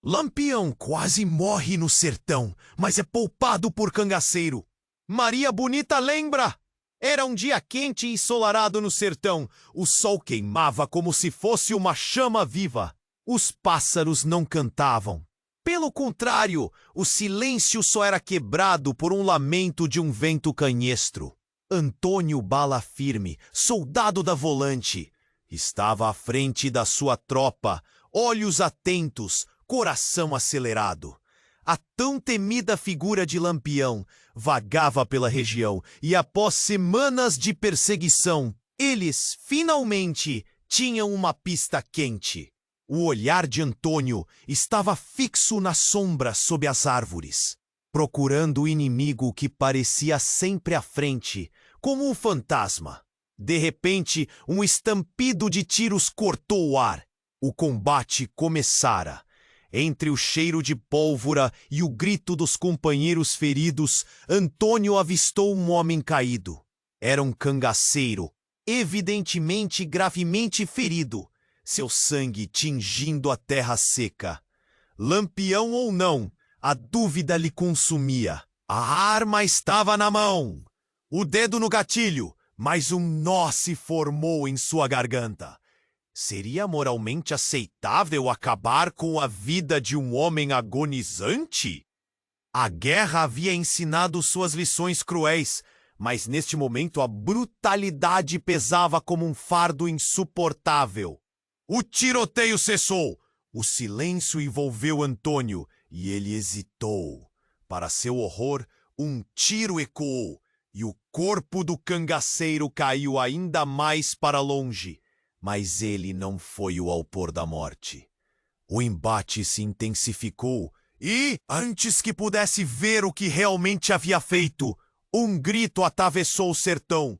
Lampião quase morre no sertão, mas é poupado por cangaceiro. Maria Bonita lembra! Era um dia quente e ensolarado no sertão. O sol queimava como se fosse uma chama viva. Os pássaros não cantavam. Pelo contrário, o silêncio só era quebrado por um lamento de um vento canhestro. Antônio Bala Firme, soldado da volante, estava à frente da sua tropa, olhos atentos, coração acelerado. A tão temida figura de Lampião vagava pela região e, após semanas de perseguição, eles finalmente tinham uma pista quente. O olhar de Antônio estava fixo na sombra sob as árvores, procurando o inimigo que parecia sempre à frente, como um fantasma. De repente, um estampido de tiros cortou o ar. O combate começara. Entre o cheiro de pólvora e o grito dos companheiros feridos, Antônio avistou um homem caído. Era um cangaceiro, evidentemente gravemente ferido, seu sangue tingindo a terra seca. Lampião ou não, a dúvida lhe consumia. A arma estava na mão. O dedo no gatilho, mas um nó se formou em sua garganta. Seria moralmente aceitável acabar com a vida de um homem agonizante? A guerra havia ensinado suas lições cruéis, mas neste momento a brutalidade pesava como um fardo insuportável. O tiroteio cessou. O silêncio envolveu Antônio e ele hesitou. Para seu horror, um tiro ecoou e o corpo do cangaceiro caiu ainda mais para longe. Mas ele não foi o autor da morte. O embate se intensificou e, antes que pudesse ver o que realmente havia feito, um grito atravessou o sertão.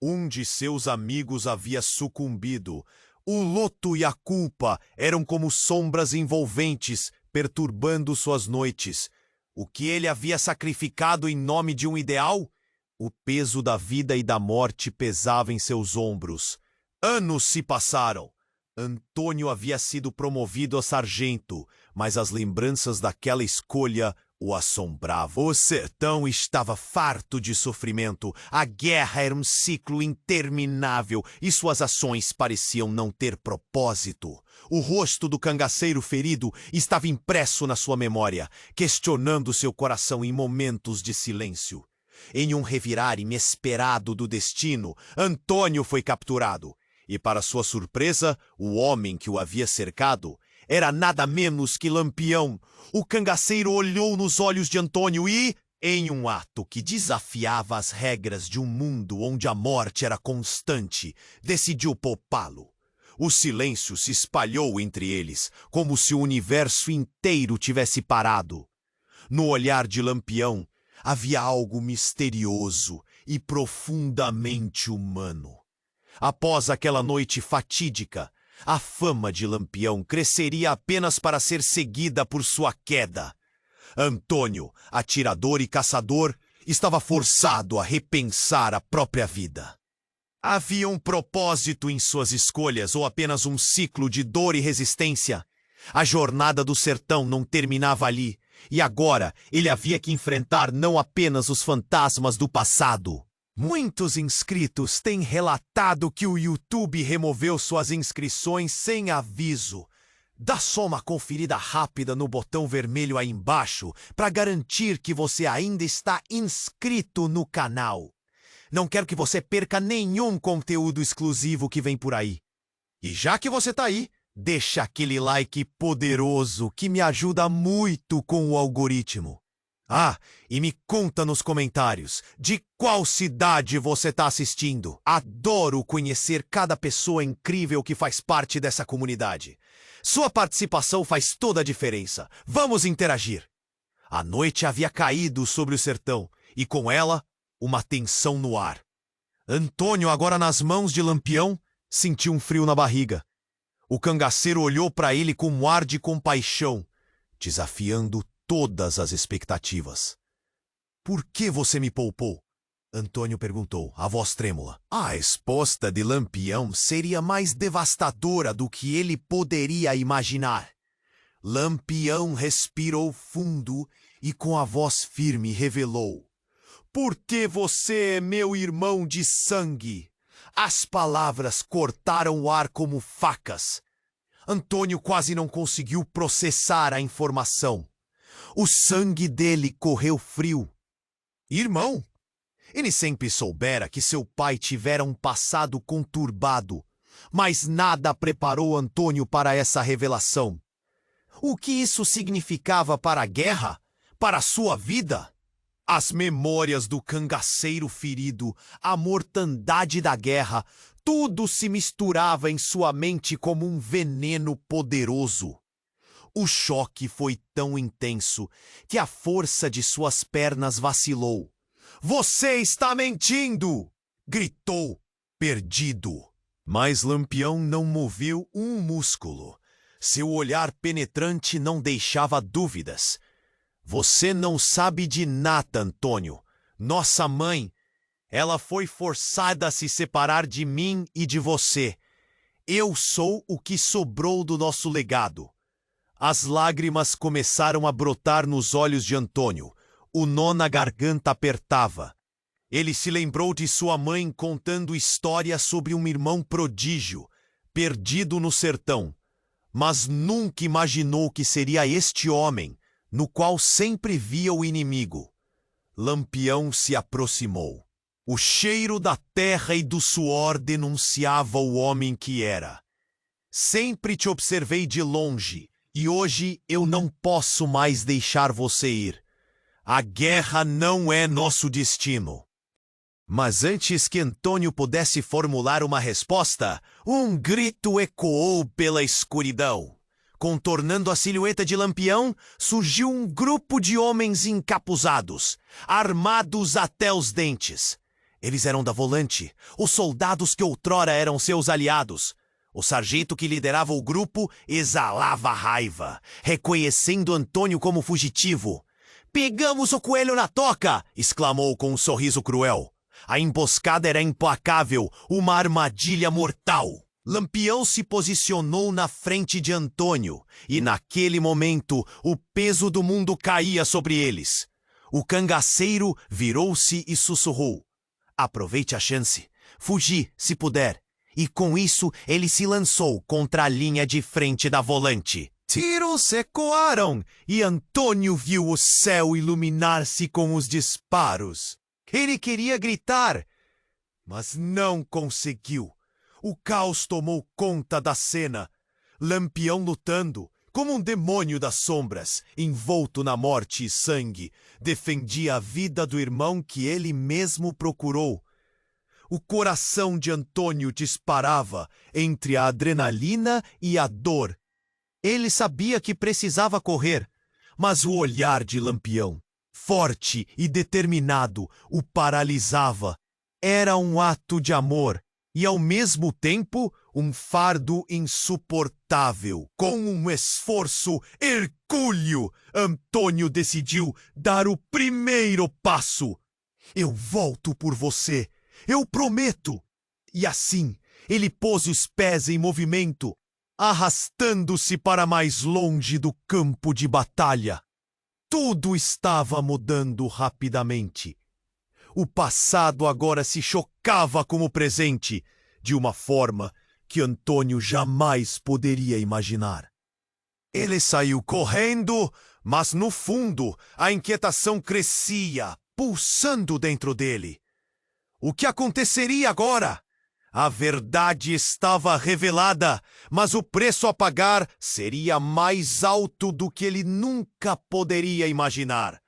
Um de seus amigos havia sucumbido. O luto e a culpa eram como sombras envolventes, perturbando suas noites. O que ele havia sacrificado em nome de um ideal? O peso da vida e da morte pesava em seus ombros. Anos se passaram. Antônio havia sido promovido a sargento, mas as lembranças daquela escolha o assombravam. O sertão estava farto de sofrimento. A guerra era um ciclo interminável e suas ações pareciam não ter propósito. O rosto do cangaceiro ferido estava impresso na sua memória, questionando seu coração em momentos de silêncio. Em um revirar inesperado do destino, Antônio foi capturado. E, para sua surpresa, o homem que o havia cercado era nada menos que Lampião. O cangaceiro olhou nos olhos de Antônio e, em um ato que desafiava as regras de um mundo onde a morte era constante, decidiu poupá-lo. O silêncio se espalhou entre eles, como se o universo inteiro tivesse parado. No olhar de Lampião havia algo misterioso e profundamente humano. Após aquela noite fatídica, a fama de Lampião cresceria apenas para ser seguida por sua queda. Antônio, atirador e caçador, estava forçado a repensar a própria vida. Havia um propósito em suas escolhas ou apenas um ciclo de dor e resistência? A jornada do sertão não terminava ali, e agora ele havia que enfrentar não apenas os fantasmas do passado. Muitos inscritos têm relatado que o YouTube removeu suas inscrições sem aviso. Dá só uma conferida rápida no botão vermelho aí embaixo para garantir que você ainda está inscrito no canal. Não quero que você perca nenhum conteúdo exclusivo que vem por aí. E já que você tá aí, deixa aquele like poderoso que me ajuda muito com o algoritmo. Ah, e me conta nos comentários de qual cidade você está assistindo. Adoro conhecer cada pessoa incrível que faz parte dessa comunidade. Sua participação faz toda a diferença. Vamos interagir. A noite havia caído sobre o sertão e com ela, uma tensão no ar. Antônio, agora nas mãos de Lampião, sentiu um frio na barriga. O cangaceiro olhou para ele com um ar de compaixão, desafiando todas as expectativas. Por que você me poupou? Antônio perguntou, a voz trêmula. A resposta de Lampião seria mais devastadora do que ele poderia imaginar. Lampião respirou fundo e com a voz firme revelou: "Porque você é meu irmão de sangue." As palavras cortaram o ar como facas. Antônio quase não conseguiu processar a informação. O sangue dele correu frio. Irmão? Ele sempre soubera que seu pai tivera um passado conturbado, mas nada preparou Antônio para essa revelação. O que isso significava para a guerra? Para a sua vida? As memórias do cangaceiro ferido, a mortandade da guerra, tudo se misturava em sua mente como um veneno poderoso. O choque foi tão intenso que a força de suas pernas vacilou. "Você está mentindo!" gritou, perdido. Mas Lampião não moveu um músculo. Seu olhar penetrante não deixava dúvidas. "Você não sabe de nada, Antônio. Nossa mãe, ela foi forçada a se separar de mim e de você. Eu sou o que sobrou do nosso legado." As lágrimas começaram a brotar nos olhos de Antônio. O nó na garganta apertava. Ele se lembrou de sua mãe contando histórias sobre um irmão prodígio, perdido no sertão. Mas nunca imaginou que seria este homem, no qual sempre via o inimigo. Lampião se aproximou. O cheiro da terra e do suor denunciava o homem que era. "Sempre te observei de longe, e hoje eu não posso mais deixar você ir. A guerra não é nosso destino." Mas antes que Antônio pudesse formular uma resposta, um grito ecoou pela escuridão. Contornando a silhueta de Lampião, surgiu um grupo de homens encapuzados, armados até os dentes. Eles eram da Volante, os soldados que outrora eram seus aliados. O sargento que liderava o grupo exalava raiva, reconhecendo Antônio como fugitivo. "Pegamos o coelho na toca!" exclamou com um sorriso cruel. A emboscada era implacável, uma armadilha mortal. Lampião se posicionou na frente de Antônio, e naquele momento o peso do mundo caía sobre eles. O cangaceiro virou-se e sussurrou: "Aproveite a chance. Fugi, se puder." E com isso ele se lançou contra a linha de frente da Volante. Tiros ecoaram e Antônio viu o céu iluminar-se com os disparos. Ele queria gritar, mas não conseguiu. O caos tomou conta da cena. Lampião lutando, como um demônio das sombras, envolto na morte e sangue, defendia a vida do irmão que ele mesmo procurou. O coração de Antônio disparava entre a adrenalina e a dor. Ele sabia que precisava correr, mas o olhar de Lampião, forte e determinado, o paralisava. Era um ato de amor e, ao mesmo tempo, um fardo insuportável. Com um esforço hercúleo, Antônio decidiu dar o primeiro passo. "Eu volto por você, eu prometo." E assim, ele pôs os pés em movimento, arrastando-se para mais longe do campo de batalha. Tudo estava mudando rapidamente. O passado agora se chocava com o presente, de uma forma que Antônio jamais poderia imaginar. Ele saiu correndo, mas no fundo a inquietação crescia, pulsando dentro dele. O que aconteceria agora? A verdade estava revelada, mas o preço a pagar seria mais alto do que ele nunca poderia imaginar.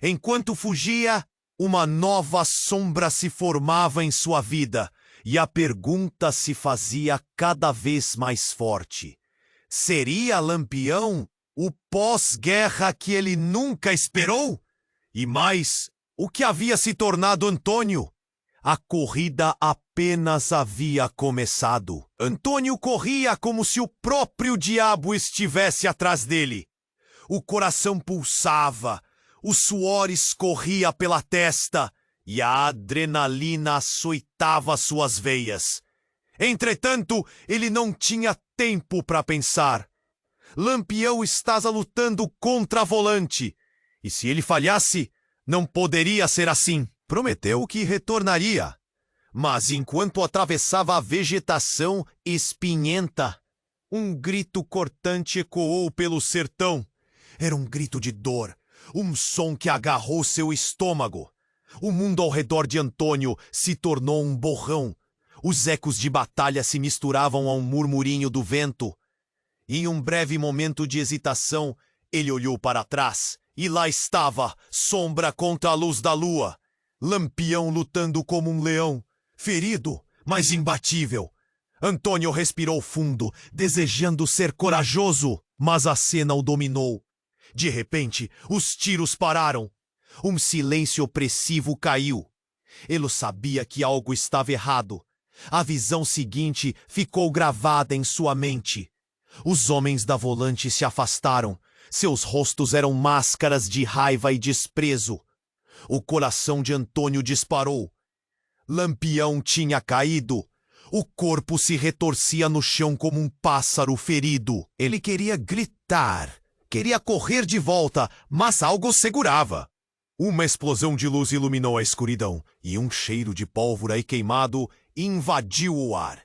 Enquanto fugia, uma nova sombra se formava em sua vida, e a pergunta se fazia cada vez mais forte. Seria Lampião o pós-guerra que ele nunca esperou? E mais, o que havia se tornado Antônio? A corrida apenas havia começado. Antônio corria como se o próprio diabo estivesse atrás dele. O coração pulsava, o suor escorria pela testa e a adrenalina açoitava suas veias. Entretanto, ele não tinha tempo para pensar. Lampião estava lutando contra Volante. E se ele falhasse, não poderia ser assim. Prometeu que retornaria. Mas enquanto atravessava a vegetação espinhenta, um grito cortante ecoou pelo sertão. Era um grito de dor, um som que agarrou seu estômago. O mundo ao redor de Antônio se tornou um borrão. Os ecos de batalha se misturavam ao murmurinho do vento. Em um breve momento de hesitação, ele olhou para trás, e lá estava, sombra contra a luz da lua. Lampião lutando como um leão, ferido, mas imbatível. Antônio respirou fundo, desejando ser corajoso, mas a cena o dominou. De repente, os tiros pararam. Um silêncio opressivo caiu. Ele sabia que algo estava errado. A visão seguinte ficou gravada em sua mente. Os homens da Volante se afastaram. Seus rostos eram máscaras de raiva e desprezo. O coração de Antônio disparou. Lampião tinha caído. O corpo se retorcia no chão como um pássaro ferido. Ele queria gritar, queria correr de volta, mas algo o segurava. Uma explosão de luz iluminou a escuridão, e um cheiro de pólvora e queimado invadiu o ar.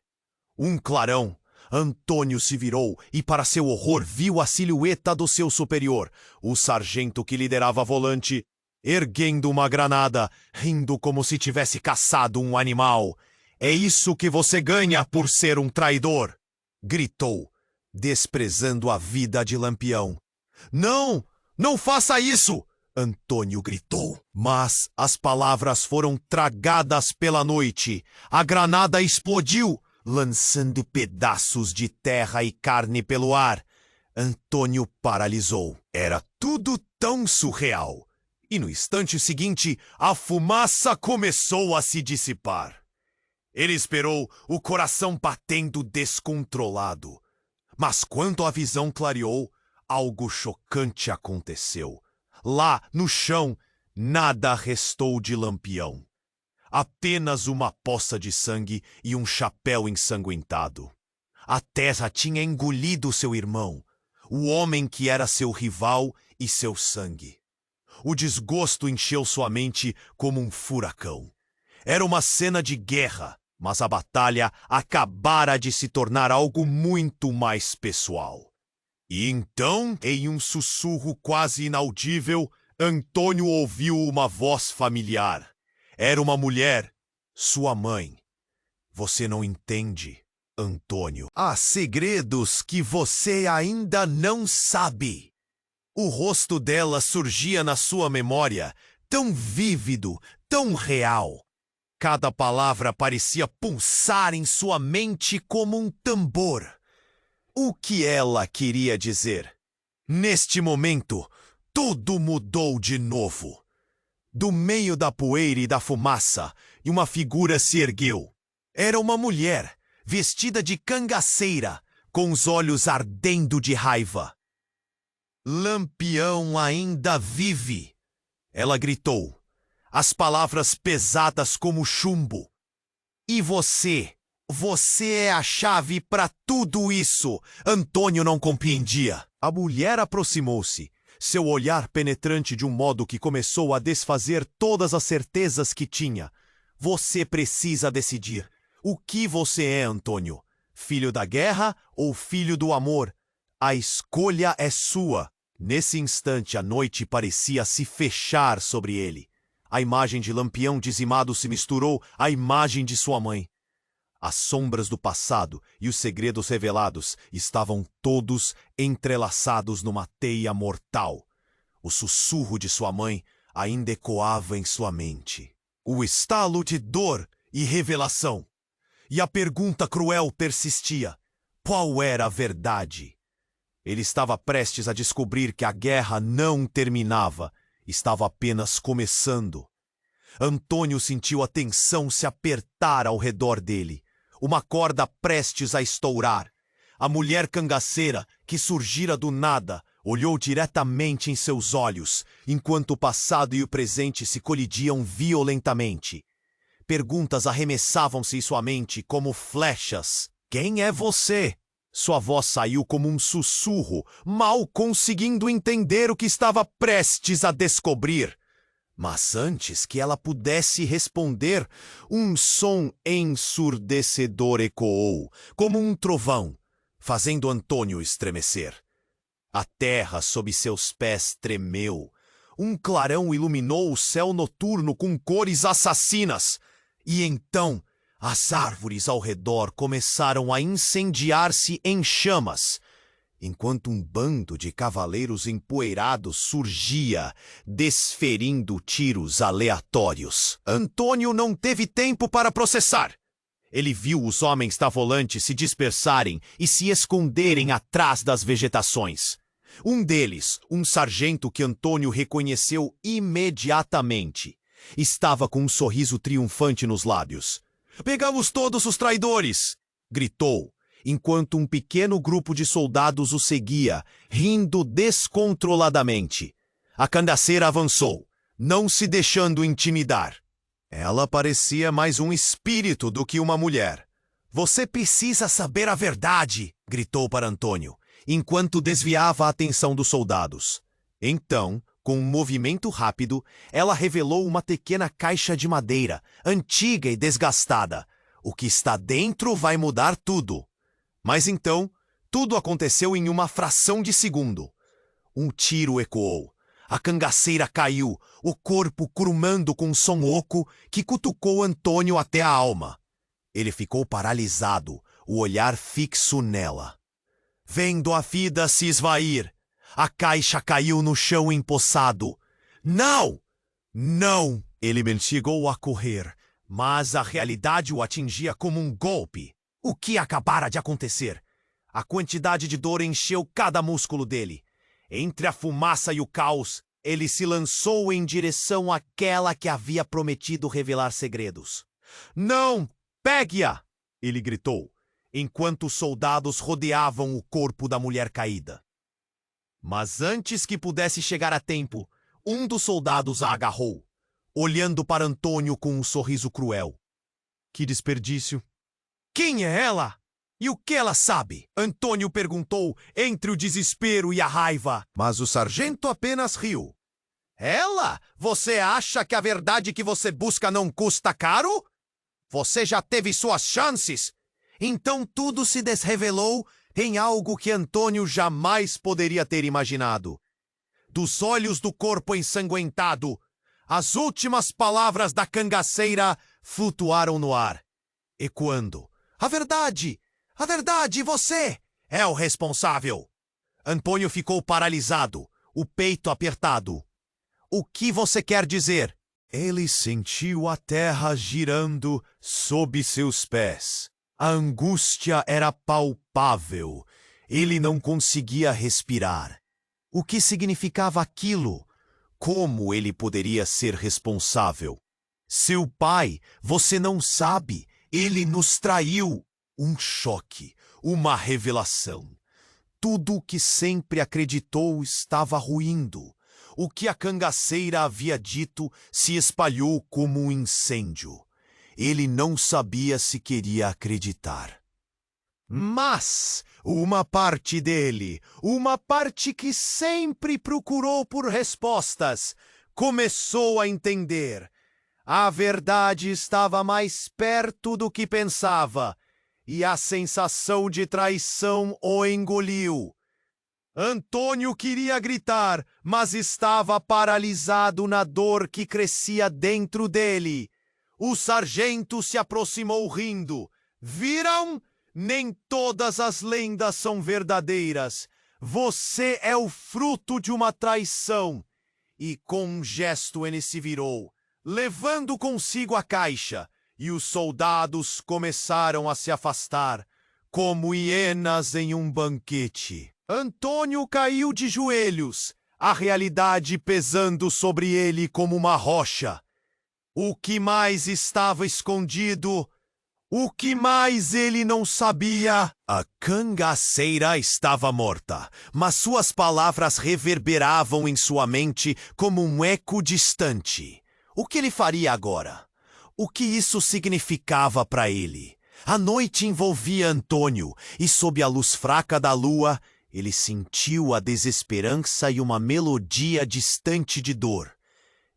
Um clarão. Antônio se virou e, para seu horror, viu a silhueta do seu superior, o sargento que liderava a Volante, erguendo uma granada, rindo como se tivesse caçado um animal. "É isso que você ganha por ser um traidor!" gritou, desprezando a vida de Lampião. "Não! Não faça isso!" Antônio gritou. Mas as palavras foram tragadas pela noite. A granada explodiu, lançando pedaços de terra e carne pelo ar. Antônio paralisou. Era tudo tão surreal. E no instante seguinte, a fumaça começou a se dissipar. Ele esperou, o coração batendo descontrolado. Mas quando a visão clareou, algo chocante aconteceu. Lá, no chão, nada restou de Lampião. Apenas uma poça de sangue e um chapéu ensanguentado. A terra tinha engolido seu irmão, o homem que era seu rival e seu sangue. O desgosto encheu sua mente como um furacão. Era uma cena de guerra, mas a batalha acabara de se tornar algo muito mais pessoal. E então, em um sussurro quase inaudível, Antônio ouviu uma voz familiar. Era uma mulher, sua mãe. "Você não entende, Antônio. Há segredos que você ainda não sabe." O rosto dela surgia na sua memória, tão vívido, tão real. Cada palavra parecia pulsar em sua mente como um tambor. O que ela queria dizer? Neste momento, tudo mudou de novo. Do meio da poeira e da fumaça, uma figura se ergueu. Era uma mulher, vestida de cangaceira, com os olhos ardendo de raiva. "Lampião ainda vive!" Ela gritou, as palavras pesadas como chumbo. "E você? Você é a chave para tudo isso!" Antônio não compreendia. A mulher aproximou-se, seu olhar penetrante de um modo que começou a desfazer todas as certezas que tinha. "Você precisa decidir. O que você é, Antônio? Filho da guerra ou filho do amor? A escolha é sua." Nesse instante, a noite parecia se fechar sobre ele. A imagem de Lampião dizimado se misturou à imagem de sua mãe. As sombras do passado e os segredos revelados estavam todos entrelaçados numa teia mortal. O sussurro de sua mãe ainda ecoava em sua mente. O estalo de dor e revelação. E a pergunta cruel persistia: qual era a verdade? Ele estava prestes a descobrir que a guerra não terminava, estava apenas começando. Antônio sentiu a tensão se apertar ao redor dele. Uma corda prestes a estourar. A mulher cangaceira, que surgira do nada, olhou diretamente em seus olhos, enquanto o passado e o presente se colidiam violentamente. Perguntas arremessavam-se em sua mente como flechas. "Quem é você? Sua voz saiu como um sussurro, mal conseguindo entender o que estava prestes a descobrir. Mas antes que ela pudesse responder, um som ensurdecedor ecoou, como um trovão, fazendo Antônio estremecer. A terra sob seus pés tremeu. Um clarão iluminou o céu noturno com cores assassinas. E então, as árvores ao redor começaram a incendiar-se em chamas, enquanto um bando de cavaleiros empoeirados surgia, desferindo tiros aleatórios. Antônio não teve tempo para processar. Ele viu os homens da volante se dispersarem e se esconderem atrás das vegetações. Um deles, um sargento que Antônio reconheceu imediatamente, estava com um sorriso triunfante nos lábios. "Pegamos todos os traidores!" gritou, enquanto um pequeno grupo de soldados o seguia, rindo descontroladamente. A cangaceira avançou, não se deixando intimidar. Ela parecia mais um espírito do que uma mulher. "Você precisa saber a verdade!" gritou para Antônio, enquanto desviava a atenção dos soldados. Então, com um movimento rápido, ela revelou uma pequena caixa de madeira, antiga e desgastada. "O que está dentro vai mudar tudo." Mas então, tudo aconteceu em uma fração de segundo. Um tiro ecoou. A cangaceira caiu, o corpo crumando com um som oco que cutucou Antônio até a alma. Ele ficou paralisado, o olhar fixo nela. Vendo a vida se esvair, a caixa caiu no chão empoçado. "Não! Não!" Ele chegou a correr, mas a realidade o atingia como um golpe. O que acabara de acontecer? A quantidade de dor encheu cada músculo dele. Entre a fumaça e o caos, ele se lançou em direção àquela que havia prometido revelar segredos. "Não! Pegue-a!" ele gritou, enquanto os soldados rodeavam o corpo da mulher caída. Mas antes que pudesse chegar a tempo, um dos soldados a agarrou, olhando para Antônio com um sorriso cruel. "Que desperdício! Quem é ela? E o que ela sabe?" Antônio perguntou entre o desespero e a raiva. Mas o sargento apenas riu. "Ela? Você acha que a verdade que você busca não custa caro? Você já teve suas chances." Então tudo se desrevelou em algo que Antônio jamais poderia ter imaginado. Dos olhos do corpo ensanguentado, as últimas palavras da cangaceira flutuaram no ar, ecoando: A verdade, você é o responsável." Antônio ficou paralisado, o peito apertado. "O que você quer dizer?" Ele sentiu a terra girando sob seus pés. A angústia era palpável. Ele não conseguia respirar. O que significava aquilo? Como ele poderia ser responsável? "Seu pai, você não sabe. Ele nos traiu." Um choque, uma revelação. Tudo o que sempre acreditou estava ruindo. O que a cangaceira havia dito se espalhou como um incêndio. Ele não sabia se queria acreditar. Mas uma parte dele, uma parte que sempre procurou por respostas, começou a entender. A verdade estava mais perto do que pensava, e a sensação de traição o engoliu. Antônio queria gritar, mas estava paralisado na dor que crescia dentro dele. O sargento se aproximou rindo. "Viram? Nem todas as lendas são verdadeiras. Você é o fruto de uma traição." E com um gesto ele se virou, levando consigo a caixa, e os soldados começaram a se afastar, como hienas em um banquete. Antônio caiu de joelhos, a realidade pesando sobre ele como uma rocha. O que mais estava escondido? O que mais ele não sabia? A cangaceira estava morta, mas suas palavras reverberavam em sua mente como um eco distante. O que ele faria agora? O que isso significava para ele? A noite envolvia Antônio, e sob a luz fraca da lua, ele sentiu a desesperança e uma melodia distante de dor.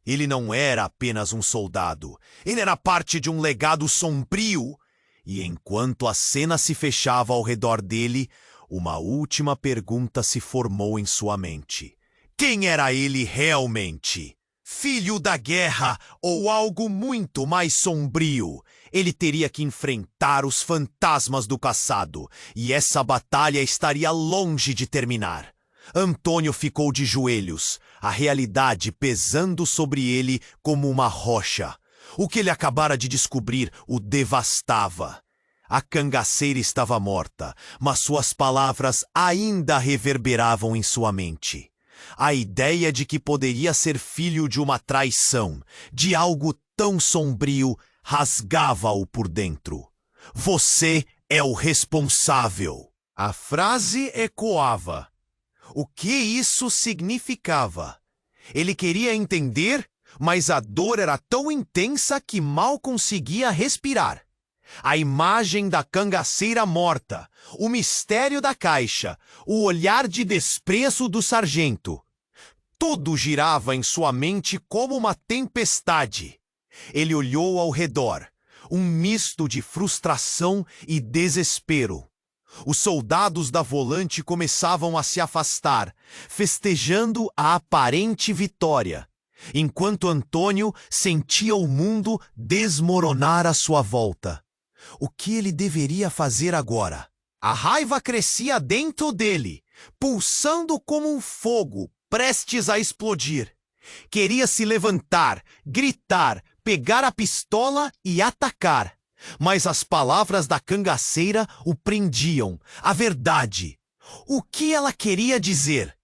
Ele não era apenas um soldado, ele era parte de um legado sombrio. E enquanto a cena se fechava ao redor dele, uma última pergunta se formou em sua mente. Quem era ele realmente? Filho da guerra ou algo muito mais sombrio? Ele teria que enfrentar os fantasmas do passado, e essa batalha estaria longe de terminar. Antônio ficou de joelhos, a realidade pesando sobre ele como uma rocha. O que ele acabara de descobrir o devastava. A cangaceira estava morta, mas suas palavras ainda reverberavam em sua mente. A ideia de que poderia ser filho de uma traição, de algo tão sombrio, rasgava-o por dentro. Você é o responsável. A frase ecoava. O que isso significava? Ele queria entender, mas a dor era tão intensa que mal conseguia respirar. A imagem da cangaceira morta, o mistério da caixa, o olhar de desprezo do sargento. Tudo girava em sua mente como uma tempestade. Ele olhou ao redor, um misto de frustração e desespero. Os soldados da volante começavam a se afastar, festejando a aparente vitória, enquanto Antônio sentia o mundo desmoronar à sua volta. O que ele deveria fazer agora? A raiva crescia dentro dele, pulsando como um fogo, prestes a explodir. Queria se levantar, gritar, pegar a pistola e atacar. Mas as palavras da cangaceira o prendiam. A verdade. O que ela queria dizer?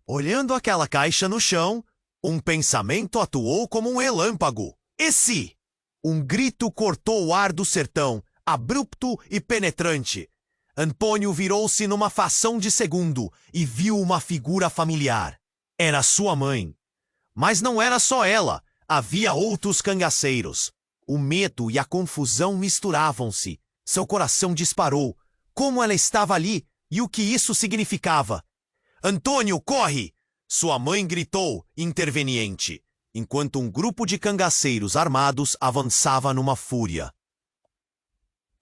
Olhando aquela caixa no chão, um pensamento atuou como um relâmpago. E se? Um grito cortou o ar do sertão, abrupto e penetrante. Antônio virou-se numa fração de segundo e viu uma figura familiar. Era sua mãe. Mas não era só ela. Havia outros cangaceiros. O medo e a confusão misturavam-se. Seu coração disparou. Como ela estava ali e o que isso significava? Antônio, corre! Sua mãe gritou, interveniente, enquanto um grupo de cangaceiros armados avançava numa fúria.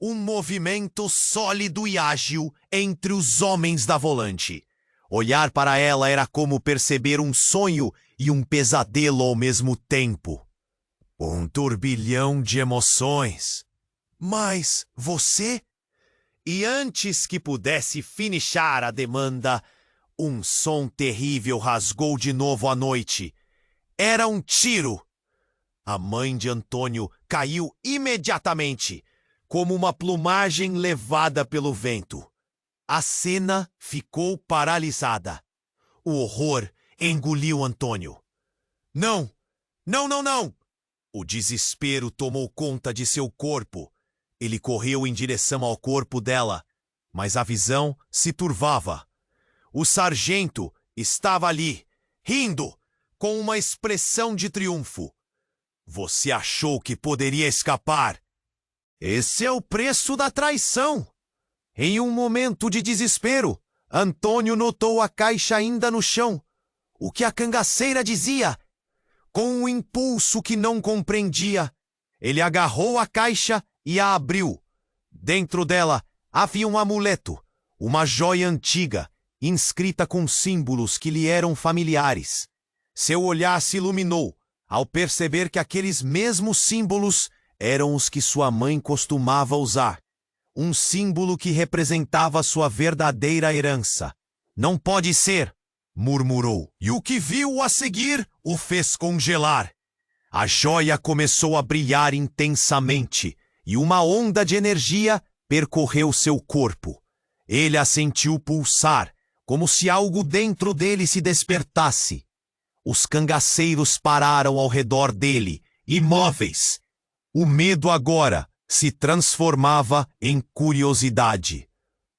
Um movimento sólido e ágil entre os homens da volante. Olhar para ela era como perceber um sonho e um pesadelo ao mesmo tempo. Um turbilhão de emoções. Mas você? E antes que pudesse finishar a demanda, um som terrível rasgou de novo a noite. Era um tiro. A mãe de Antônio caiu imediatamente, como uma plumagem levada pelo vento. A cena ficou paralisada. O horror engoliu Antônio. Não! Não, não, não! O desespero tomou conta de seu corpo. Ele correu em direção ao corpo dela, mas a visão se turvava. O sargento estava ali, rindo, com uma expressão de triunfo. Você achou que poderia escapar? Esse é o preço da traição. Em um momento de desespero, Antônio notou a caixa ainda no chão. O que a cangaceira dizia? Com um impulso que não compreendia, ele agarrou a caixa e a abriu. Dentro dela havia um amuleto, uma joia antiga, inscrita com símbolos que lhe eram familiares. Seu olhar se iluminou ao perceber que aqueles mesmos símbolos eram os que sua mãe costumava usar. Um símbolo que representava sua verdadeira herança. Não pode ser, murmurou, e o que viu a seguir o fez congelar. A joia começou a brilhar intensamente e uma onda de energia percorreu seu corpo. Ele a sentiu pulsar, como se algo dentro dele se despertasse. Os cangaceiros pararam ao redor dele, imóveis. O medo agora se transformava em curiosidade.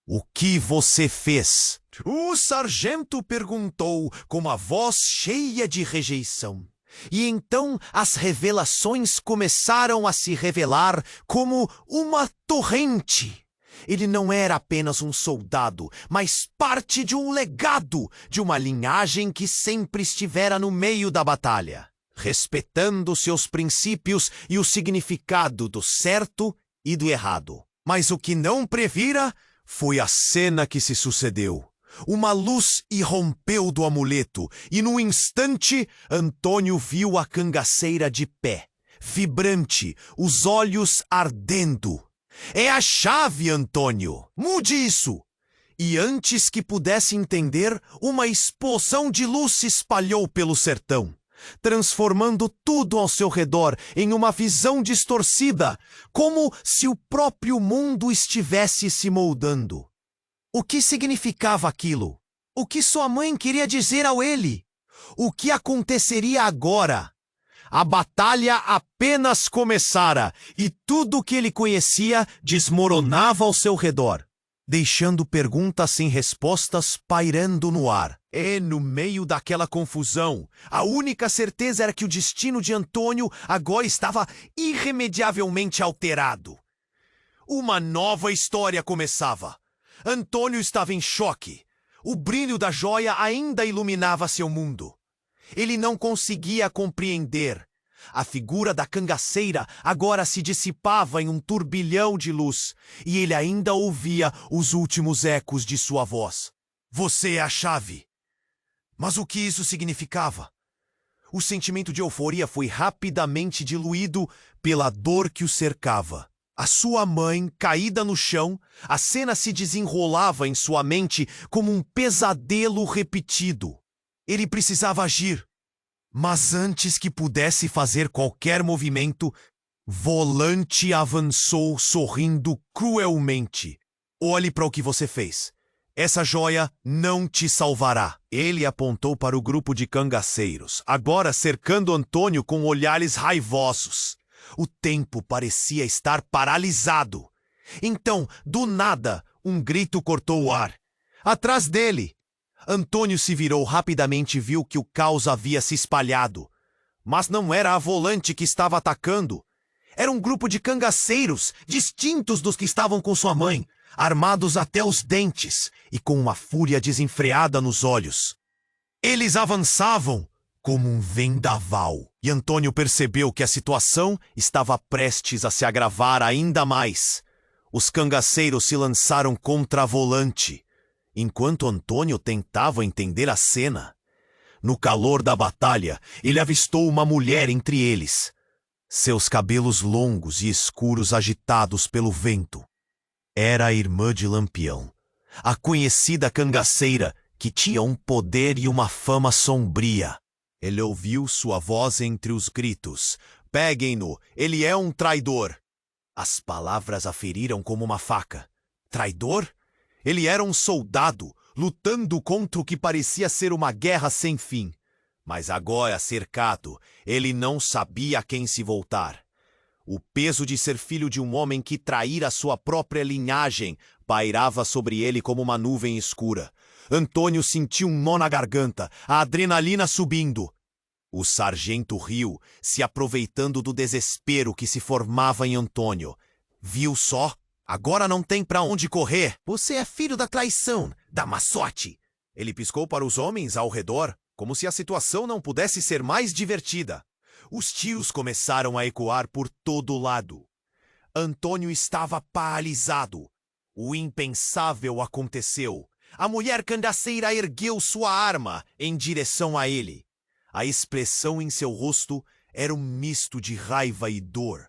O que você fez? O sargento perguntou com a voz cheia de rejeição. E então as revelações começaram a se revelar como uma torrente. Ele não era apenas um soldado, mas parte de um legado, de uma linhagem que sempre estivera no meio da batalha, respeitando seus princípios e o significado do certo e do errado. Mas o que não previra foi a cena que se sucedeu. Uma luz irrompeu do amuleto e, num instante, Antônio viu a cangaceira de pé, vibrante, os olhos ardendo. É a chave, Antônio! Mude isso! E antes que pudesse entender, uma explosão de luz se espalhou pelo sertão, transformando tudo ao seu redor em uma visão distorcida, como se o próprio mundo estivesse se moldando. O que significava aquilo? O que sua mãe queria dizer ao ele? O que aconteceria agora? A batalha apenas começara e tudo o que ele conhecia desmoronava ao seu redor, deixando perguntas sem respostas pairando no ar. E no meio daquela confusão, a única certeza era que o destino de Antônio agora estava irremediavelmente alterado. Uma nova história começava. Antônio estava em choque. O brilho da joia ainda iluminava seu mundo. Ele não conseguia compreender. A figura da cangaceira agora se dissipava em um turbilhão de luz, e ele ainda ouvia os últimos ecos de sua voz. Você é a chave. Mas o que isso significava? O sentimento de euforia foi rapidamente diluído pela dor que o cercava. A sua mãe, caída no chão, a cena se desenrolava em sua mente como um pesadelo repetido. Ele precisava agir. Mas antes que pudesse fazer qualquer movimento, Volante avançou sorrindo cruelmente. Olhe para o que você fez. Essa joia não te salvará. Ele apontou para o grupo de cangaceiros, agora cercando Antônio com olhares raivosos. O tempo parecia estar paralisado. Então, do nada, um grito cortou o ar. Atrás dele! Antônio se virou rapidamente e viu que o caos havia se espalhado. Mas não era a Volante que estava atacando. Era um grupo de cangaceiros, distintos dos que estavam com sua mãe, armados até os dentes e com uma fúria desenfreada nos olhos. Eles avançavam como um vendaval, e Antônio percebeu que a situação estava prestes a se agravar ainda mais. Os cangaceiros se lançaram contra a Volante, enquanto Antônio tentava entender a cena. No calor da batalha, ele avistou uma mulher entre eles, seus cabelos longos e escuros agitados pelo vento. Era a irmã de Lampião, a conhecida cangaceira que tinha um poder e uma fama sombria. Ele ouviu sua voz entre os gritos. Peguem-no, ele é um traidor. As palavras a feriram como uma faca. Traidor? Ele era um soldado, lutando contra o que parecia ser uma guerra sem fim. Mas agora, cercado, ele não sabia a quem se voltar. O peso de ser filho de um homem que traíra sua própria linhagem pairava sobre ele como uma nuvem escura. Antônio sentiu um nó na garganta, a adrenalina subindo. O sargento riu, se aproveitando do desespero que se formava em Antônio. Viu só? Agora não tem pra onde correr. Você é filho da traição, da maçote. Ele piscou para os homens ao redor, como se a situação não pudesse ser mais divertida. Os tiros começaram a ecoar por todo lado. Antônio estava paralisado. O impensável aconteceu. A mulher cangaceira ergueu sua arma em direção a ele. A expressão em seu rosto era um misto de raiva e dor.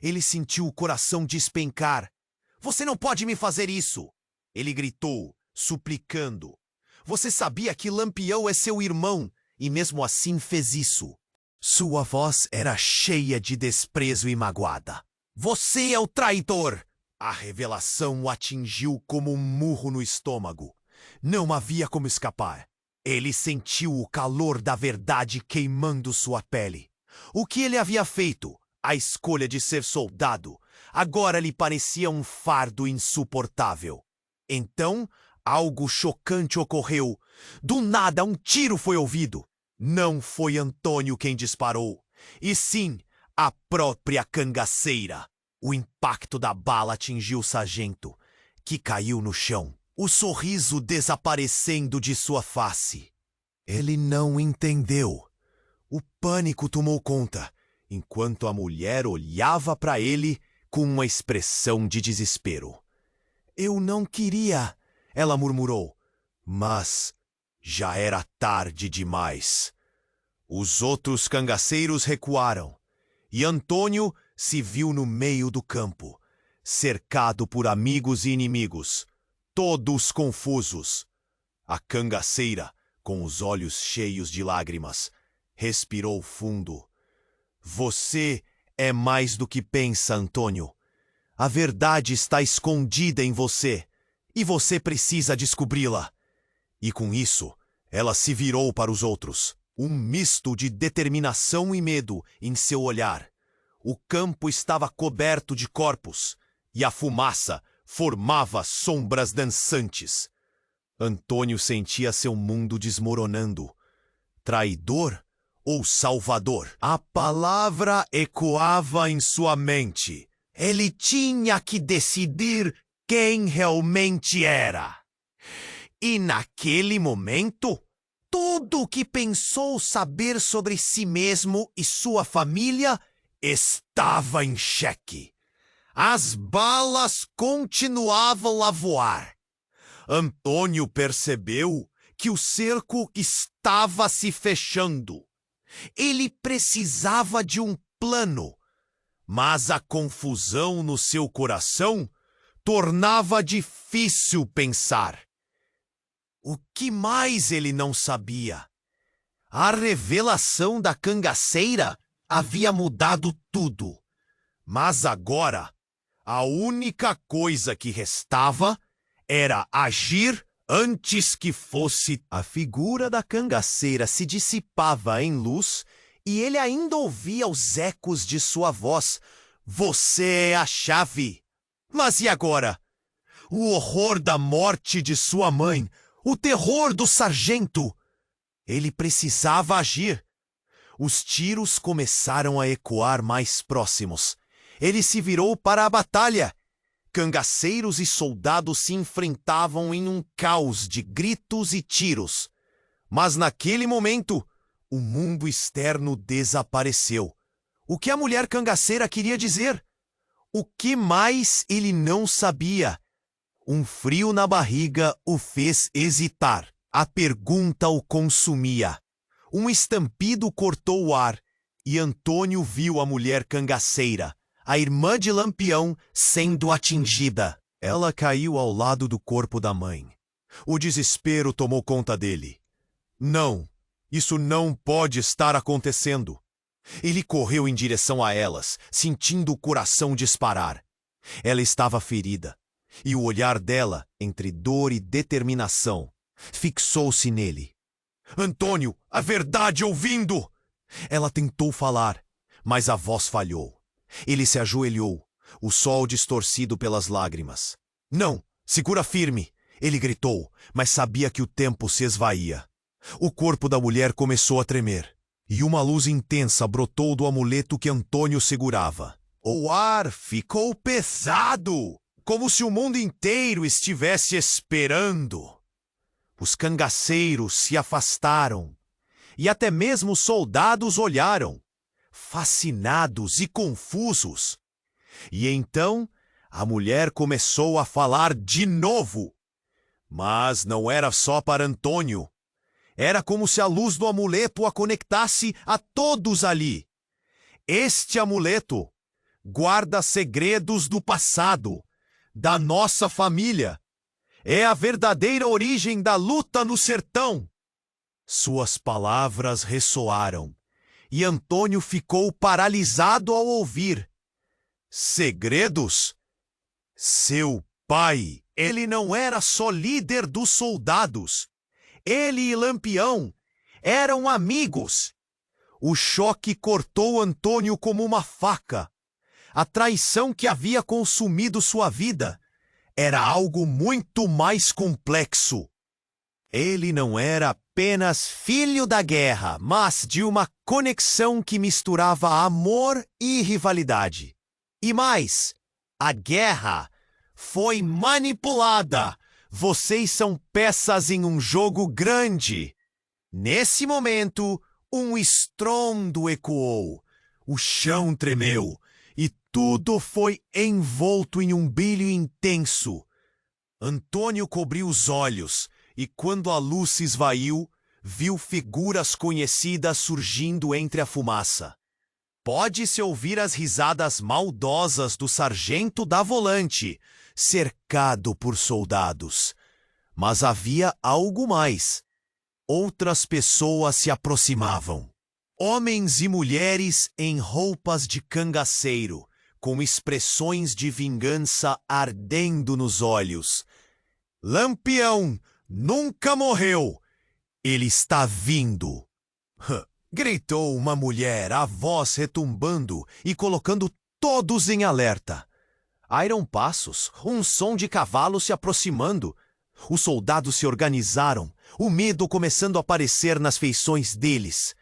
Ele sentiu o coração despencar. Você não pode me fazer isso! Ele gritou, suplicando. Você sabia que Lampião é seu irmão e mesmo assim fez isso. Sua voz era cheia de desprezo e magoada. Você é o traidor! A revelação o atingiu como um murro no estômago. Não havia como escapar. Ele sentiu o calor da verdade queimando sua pele. O que ele havia feito, a escolha de ser soldado, agora lhe parecia um fardo insuportável. Então, algo chocante ocorreu. Do nada, um tiro foi ouvido. Não foi Antônio quem disparou, e sim a própria cangaceira. O impacto da bala atingiu o sargento, que caiu no chão, o sorriso desaparecendo de sua face. Ele não entendeu. O pânico tomou conta, enquanto a mulher olhava para ele com uma expressão de desespero. Eu não queria, ela murmurou, mas já era tarde demais. Os outros cangaceiros recuaram, e Antônio se viu no meio do campo, cercado por amigos e inimigos, todos confusos. A cangaceira, com os olhos cheios de lágrimas, respirou fundo. Você é mais do que pensa, Antônio. A verdade está escondida em você, e você precisa descobri-la. E com isso, ela se virou para os outros, um misto de determinação e medo em seu olhar. O campo estava coberto de corpos, e a fumaça formava sombras dançantes. Antônio sentia seu mundo desmoronando. Traidor ou salvador? A palavra ecoava em sua mente. Ele tinha que decidir quem realmente era. E naquele momento, tudo o que pensou saber sobre si mesmo e sua família estava em xeque. As balas continuavam a voar. Antônio percebeu que o cerco estava se fechando. Ele precisava de um plano, mas a confusão no seu coração tornava difícil pensar. O que mais ele não sabia? A revelação da cangaceira havia mudado tudo. Mas agora, a única coisa que restava era agir antes que fosse. A figura da cangaceira se dissipava em luz e ele ainda ouvia os ecos de sua voz. Você é a chave. Mas e agora? O horror da morte de sua mãe, o terror do sargento. Ele precisava agir. Os tiros começaram a ecoar mais próximos. Ele se virou para a batalha. Cangaceiros e soldados se enfrentavam em um caos de gritos e tiros. Mas naquele momento, o mundo externo desapareceu. O que a mulher cangaceira queria dizer? O que mais ele não sabia? Um frio na barriga o fez hesitar. A pergunta o consumia. Um estampido cortou o ar e Antônio viu a mulher cangaceira, a irmã de Lampião, sendo atingida. Ela caiu ao lado do corpo da mãe. O desespero tomou conta dele. Não, isso não pode estar acontecendo. Ele correu em direção a elas, sentindo o coração disparar. Ela estava ferida, e o olhar dela, entre dor e determinação, fixou-se nele. Antônio, a verdade ouvindo! Ela tentou falar, mas a voz falhou. Ele se ajoelhou, o sol distorcido pelas lágrimas. Não, segura firme! Ele gritou, mas sabia que o tempo se esvaía. O corpo da mulher começou a tremer, e uma luz intensa brotou do amuleto que Antônio segurava. O ar ficou pesado, como se o mundo inteiro estivesse esperando. Os cangaceiros se afastaram, e até mesmo os soldados olharam, fascinados e confusos. E então a mulher começou a falar de novo. Mas não era só para Antônio. Era como se a luz do amuleto a conectasse a todos ali. Este amuleto guarda segredos do passado, da nossa família. É a verdadeira origem da luta no sertão. Suas palavras ressoaram, e Antônio ficou paralisado ao ouvir. Segredos? Seu pai, ele não era só líder dos soldados. Ele e Lampião eram amigos. O choque cortou Antônio como uma faca. A traição que havia consumido sua vida era algo muito mais complexo. Ele não era apenas filho da guerra, mas de uma conexão que misturava amor e rivalidade. E mais, a guerra foi manipulada. Vocês são peças em um jogo grande. Nesse momento, um estrondo ecoou. O chão tremeu e tudo foi envolto em um brilho intenso. Antônio cobriu os olhos e, quando a luz se esvaiu, viu figuras conhecidas surgindo entre a fumaça. Pode-se ouvir as risadas maldosas do sargento da volante, cercado por soldados. Mas havia algo mais. Outras pessoas se aproximavam. Homens e mulheres em roupas de cangaceiro, com expressões de vingança ardendo nos olhos. Lampião nunca morreu. Ele está vindo. Gritou uma mulher, a voz retumbando e colocando todos em alerta. Airam passos, um som de cavalo se aproximando. Os soldados se organizaram, o medo começando a aparecer nas feições deles.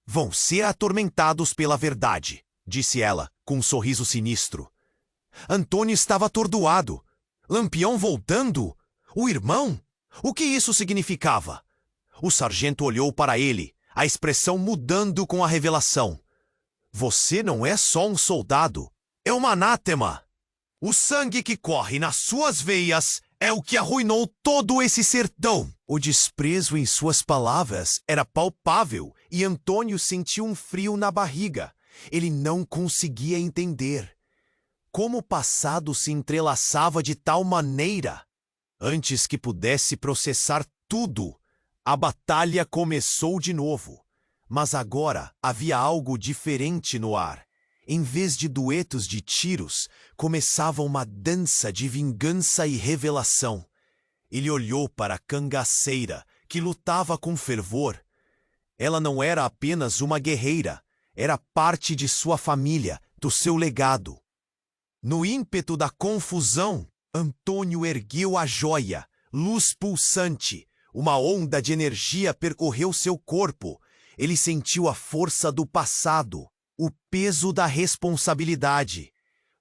Vão ser atormentados pela verdade, disse ela, com um sorriso sinistro. Antônio estava atordoado. Lampião voltando? O irmão? O que isso significava? O sargento olhou para ele, a expressão mudando com a revelação. Você não é só um soldado, é um anátema. O sangue que corre nas suas veias é o que arruinou todo esse sertão. O desprezo em suas palavras era palpável e Antônio sentiu um frio na barriga. Ele não conseguia entender como o passado se entrelaçava de tal maneira. Antes que pudesse processar tudo, a batalha começou de novo. Mas agora havia algo diferente no ar. Em vez de duetos de tiros, começava uma dança de vingança e revelação. Ele olhou para a cangaceira, que lutava com fervor. Ela não era apenas uma guerreira, era parte de sua família, do seu legado. No ímpeto da confusão, Antônio ergueu a joia, luz pulsante. Uma onda de energia percorreu seu corpo. Ele sentiu a força do passado, o peso da responsabilidade.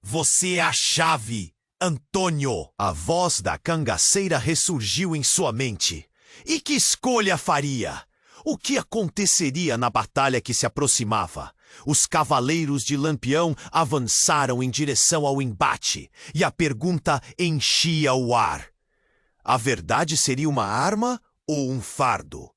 Você é a chave, Antônio! A voz da cangaceira ressurgiu em sua mente. E que escolha faria? O que aconteceria na batalha que se aproximava? Os cavaleiros de Lampião avançaram em direção ao embate, e a pergunta enchia o ar. A verdade seria uma arma ou um fardo?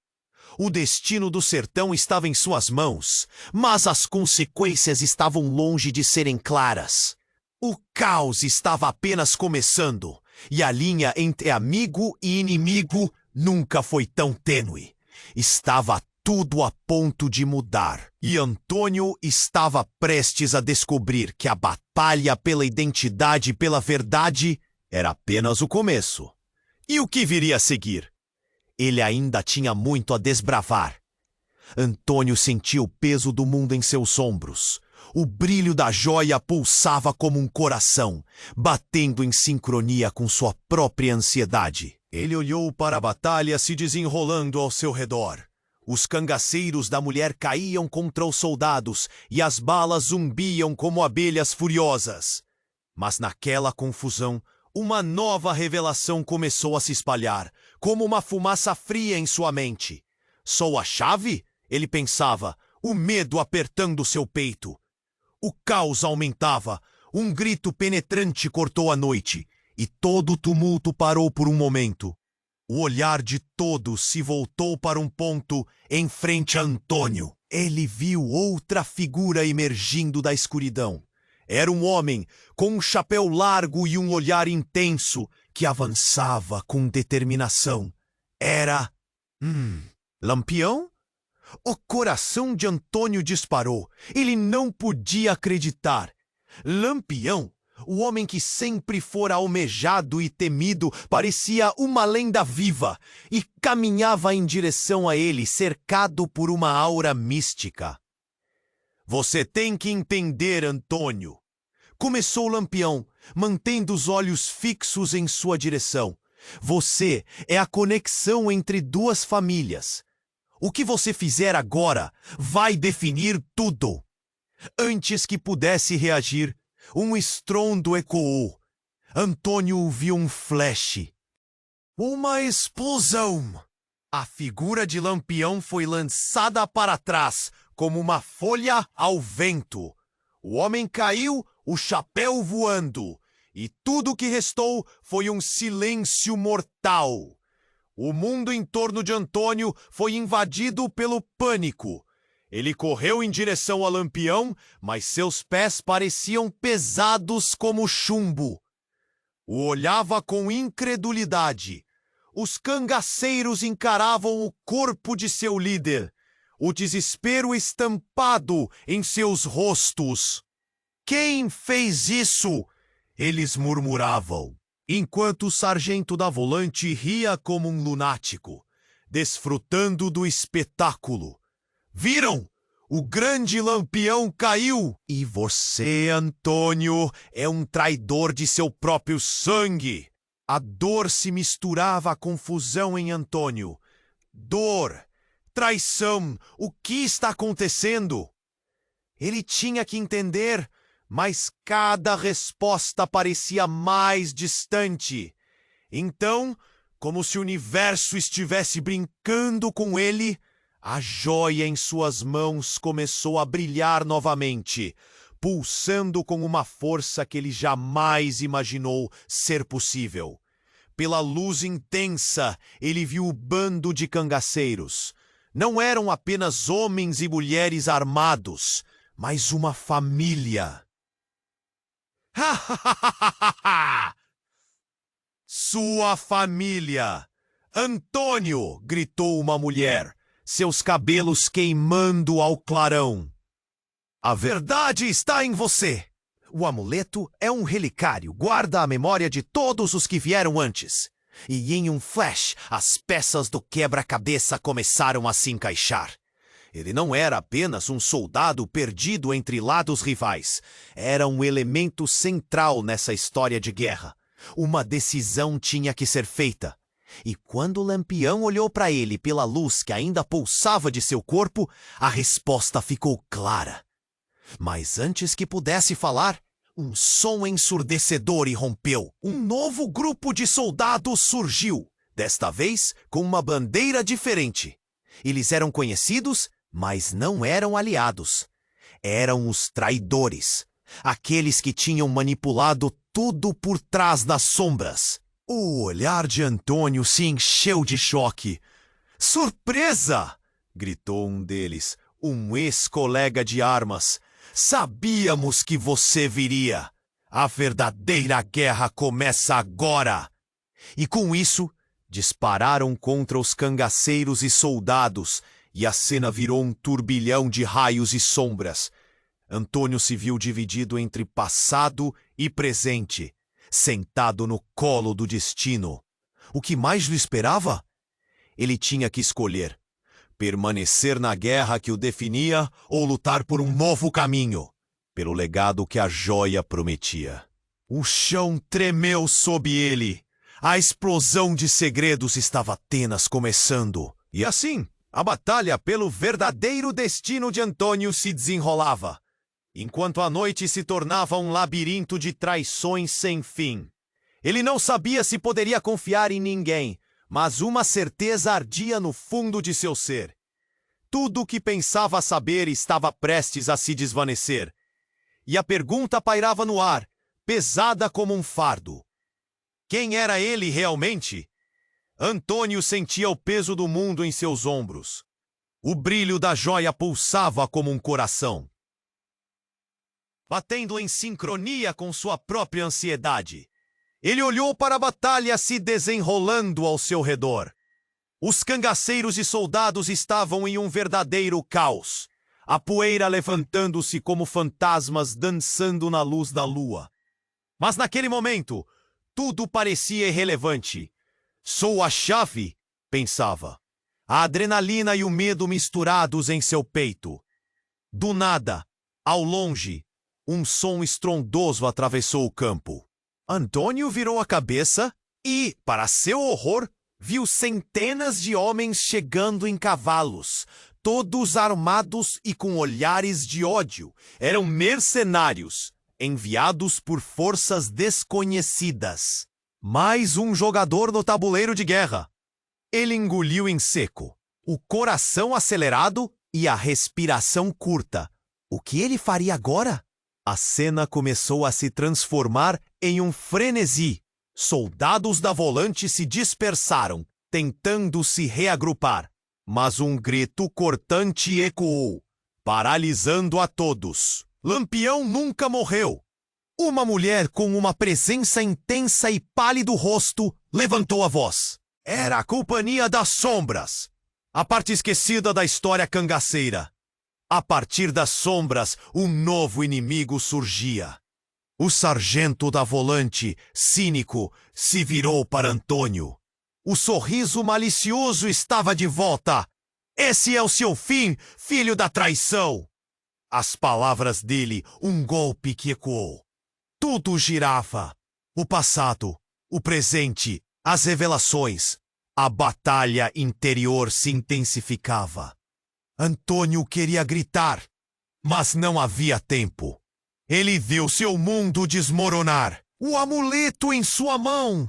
O destino do sertão estava em suas mãos, mas as consequências estavam longe de serem claras. O caos estava apenas começando, e a linha entre amigo e inimigo nunca foi tão tênue. Estava tudo a ponto de mudar, e Antônio estava prestes a descobrir que a batalha pela identidade e pela verdade era apenas o começo. E o que viria a seguir? Ele ainda tinha muito a desbravar. Antônio sentia o peso do mundo em seus ombros. O brilho da joia pulsava como um coração, batendo em sincronia com sua própria ansiedade. Ele olhou para a batalha se desenrolando ao seu redor. Os cangaceiros da mulher caíam contra os soldados e as balas zumbiam como abelhas furiosas. Mas naquela confusão, uma nova revelação começou a se espalhar, como uma fumaça fria em sua mente. Sou a chave? Ele pensava, o medo apertando seu peito. O caos aumentava, um grito penetrante cortou a noite, e todo o tumulto parou por um momento. O olhar de todos se voltou para um ponto em frente a Antônio. Ele viu outra figura emergindo da escuridão. Era um homem com um chapéu largo e um olhar intenso que avançava com determinação. Era... Lampião? O coração de Antônio disparou. Ele não podia acreditar. Lampião, o homem que sempre fora almejado e temido, parecia uma lenda viva e caminhava em direção a ele, cercado por uma aura mística. Você tem que entender, Antônio. Começou Lampião, mantendo os olhos fixos em sua direção. Você é a conexão entre duas famílias. O que você fizer agora vai definir tudo. Antes que pudesse reagir, um estrondo ecoou. Antônio viu um flash. Uma explosão! A figura de Lampião foi lançada para trás, como uma folha ao vento. O homem caiu, o chapéu voando, e tudo que restou foi um silêncio mortal. O mundo em torno de Antônio foi invadido pelo pânico. Ele correu em direção a Lampião, mas seus pés pareciam pesados como chumbo. O olhava com incredulidade. Os cangaceiros encaravam o corpo de seu líder, o desespero estampado em seus rostos. Quem fez isso? Eles murmuravam, enquanto o sargento da volante ria como um lunático, desfrutando do espetáculo. Viram? O grande Lampião caiu! E você, Antônio, é um traidor de seu próprio sangue! A dor se misturava à confusão em Antônio. Dor! Traição! O que está acontecendo? Ele tinha que entender, mas cada resposta parecia mais distante. Então, como se o universo estivesse brincando com ele, a joia em suas mãos começou a brilhar novamente, pulsando com uma força que ele jamais imaginou ser possível. Pela luz intensa, ele viu o bando de cangaceiros. Não eram apenas homens e mulheres armados, mas uma família. Sua família! Antônio! Gritou uma mulher, seus cabelos queimando ao clarão. A verdade está em você! O amuleto é um relicário, guarda a memória de todos os que vieram antes. E em um flash, as peças do quebra-cabeça começaram a se encaixar. Ele não era apenas um soldado perdido entre lados rivais. Era um elemento central nessa história de guerra. Uma decisão tinha que ser feita. E quando Lampião olhou para ele pela luz que ainda pulsava de seu corpo, a resposta ficou clara. Mas antes que pudesse falar, um som ensurdecedor irrompeu. Um novo grupo de soldados surgiu, desta vez com uma bandeira diferente. Eles eram conhecidos, mas não eram aliados. Eram os traidores, aqueles que tinham manipulado tudo por trás das sombras. O olhar de Antônio se encheu de choque. Surpresa! Gritou um deles, um ex-colega de armas. Sabíamos que você viria. A verdadeira guerra começa agora. E com isso, dispararam contra os cangaceiros e soldados, e a cena virou um turbilhão de raios e sombras. Antônio se viu dividido entre passado e presente, sentado no colo do destino. O que mais lhe esperava? Ele tinha que escolher: permanecer na guerra que o definia ou lutar por um novo caminho, pelo legado que a joia prometia. O chão tremeu sob ele. A explosão de segredos estava apenas começando. E assim, a batalha pelo verdadeiro destino de Antônio se desenrolava, enquanto a noite se tornava um labirinto de traições sem fim. Ele não sabia se poderia confiar em ninguém, mas uma certeza ardia no fundo de seu ser. Tudo o que pensava saber estava prestes a se desvanecer. E a pergunta pairava no ar, pesada como um fardo. Quem era ele realmente? Antônio sentia o peso do mundo em seus ombros. O brilho da joia pulsava como um coração, batendo em sincronia com sua própria ansiedade. Ele olhou para a batalha se desenrolando ao seu redor. Os cangaceiros e soldados estavam em um verdadeiro caos, a poeira levantando-se como fantasmas dançando na luz da lua. Mas naquele momento, tudo parecia irrelevante. Sou a chave, pensava. A adrenalina e o medo misturados em seu peito. Do nada, ao longe, um som estrondoso atravessou o campo. Antônio virou a cabeça e, para seu horror, viu centenas de homens chegando em cavalos, todos armados e com olhares de ódio. Eram mercenários, enviados por forças desconhecidas. Mais um jogador no tabuleiro de guerra. Ele engoliu em seco, o coração acelerado e a respiração curta. O que ele faria agora? A cena começou a se transformar em um frenesi. Soldados da Volante se dispersaram, tentando se reagrupar. Mas um grito cortante ecoou, paralisando a todos. Lampião nunca morreu. Uma mulher com uma presença intensa e pálido rosto levantou a voz. Era a Companhia das Sombras, a parte esquecida da história cangaceira. A partir das sombras, um novo inimigo surgia. O sargento da Volante, cínico, se virou para Antônio. O sorriso malicioso estava de volta. Esse é o seu fim, filho da traição! As palavras dele, um golpe que ecoou. Tudo girava. O passado, o presente, as revelações. A batalha interior se intensificava. Antônio queria gritar, mas não havia tempo. Ele viu seu mundo desmoronar. O amuleto em sua mão